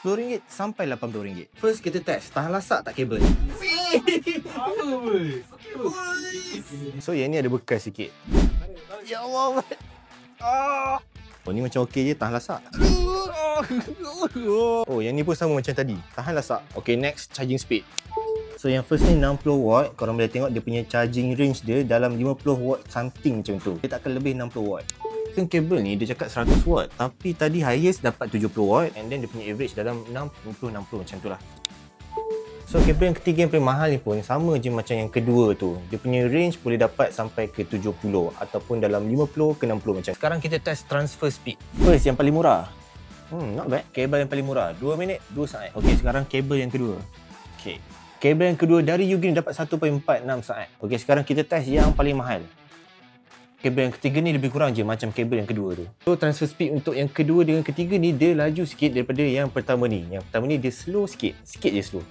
RM10 sampai RM80. First kita test, tahan lasak tak kabel? So yang ni ada bekas sikit. Ya Allah. Oh ni macam okey je, tahan lasak. Oh yang ni pun sama macam tadi, tahan lasak. Okay, next charging speed. So yang first ni 60W. Korang boleh tengok dia punya charging range dia dalam 50W something macam tu. Dia takkan lebih 60W. Kan kabel ni dia cakap 100W, tapi tadi highest dapat 70W, and then dia punya average dalam 60 macam tu lah. So kabel yang ketiga yang paling mahal ni pun sama je macam yang kedua tu. Dia punya range boleh dapat sampai ke 70 ataupun dalam 50 ke 60 macam. Sekarang kita test transfer speed. First yang paling murah. Not bad. Kabel yang paling murah 2 minit 2 saat. Okey, sekarang kabel yang kedua. Okey. Kabel yang kedua dari Ugreen dapat 1.46 saat. Okey, sekarang kita test yang paling mahal. Kabel yang ketiga ni lebih kurang je macam kabel yang kedua tu. So transfer speed untuk yang kedua dengan ketiga ni dia laju sikit daripada yang pertama ni. Yang pertama ni dia slow sikit. Sikit je slow.